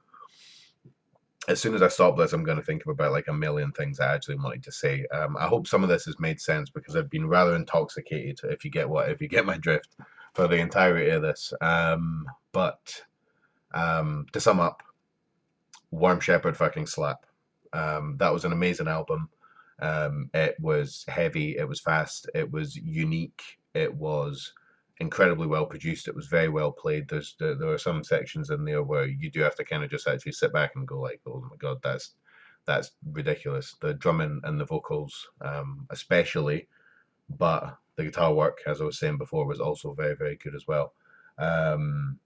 S1: as soon as I stop this, I'm going to think about like a million things I actually wanted to say. I hope some of this has made sense because I've been rather intoxicated. If you get my drift, for the entirety of this. But to sum up, Worm Shepherd fucking slap. That was an amazing album. It was heavy. It was fast. It was unique. It was incredibly well produced. It was very well played. There are some sections in there where you do have to kind of just actually sit back and go like, oh my god, that's ridiculous. The drumming and the vocals, especially, but the guitar work, as I was saying before, was also very, very good as well. Um,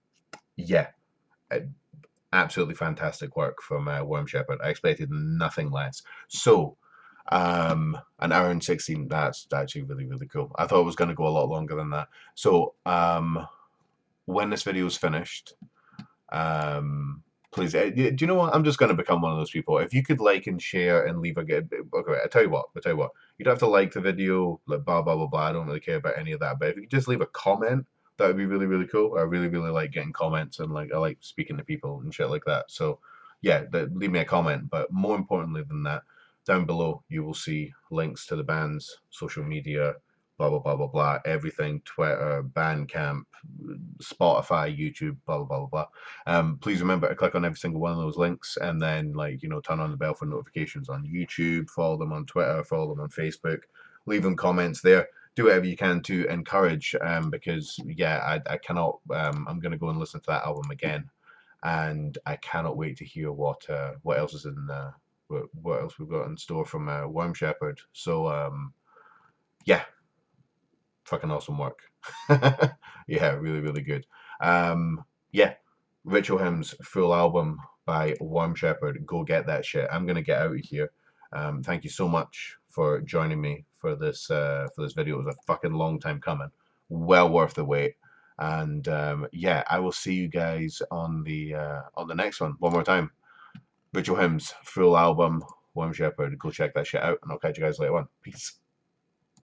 S1: yeah, uh, absolutely fantastic work from Worm Shepherd. I expected nothing less. So, an hour and 16, that's actually really, really cool. I thought it was going to go a lot longer than that. So, when this video is finished, please, do you know what? I'm just going to become one of those people. If you could like and share and leave a good, okay, I tell you what, you don't have to like the video, like blah, blah, blah, blah. I don't really care about any of that. But if you could just leave a comment that would be really, really cool. I really, really like getting comments, and like I like speaking to people and shit like that. So yeah, leave me a comment. But more importantly than that, down below you will see links to the band's social media, blah blah blah blah blah, everything: Twitter, Bandcamp, Spotify, YouTube, blah blah blah blah. Please remember to click on every single one of those links, and then like turn on the bell for notifications on YouTube. Follow them on Twitter. Follow them on Facebook. Leave them comments there. Do whatever you can to encourage, because yeah, I cannot. I'm gonna go and listen to that album again, and I cannot wait to hear what else is in what else we've got in store from Worm Shepherd. So yeah, fucking awesome work. Yeah, really, really good. Yeah, Ritual Hymns full album by Worm Shepherd. Go get that shit. I'm gonna get out of here. Thank you so much for joining me for this video. It was a fucking long time coming. Well worth the wait. And yeah, I will see you guys on the next one. One more time. Ritual Hymns full album. Worm Shepherd. Go check that shit out, and I'll catch you guys later on. Peace.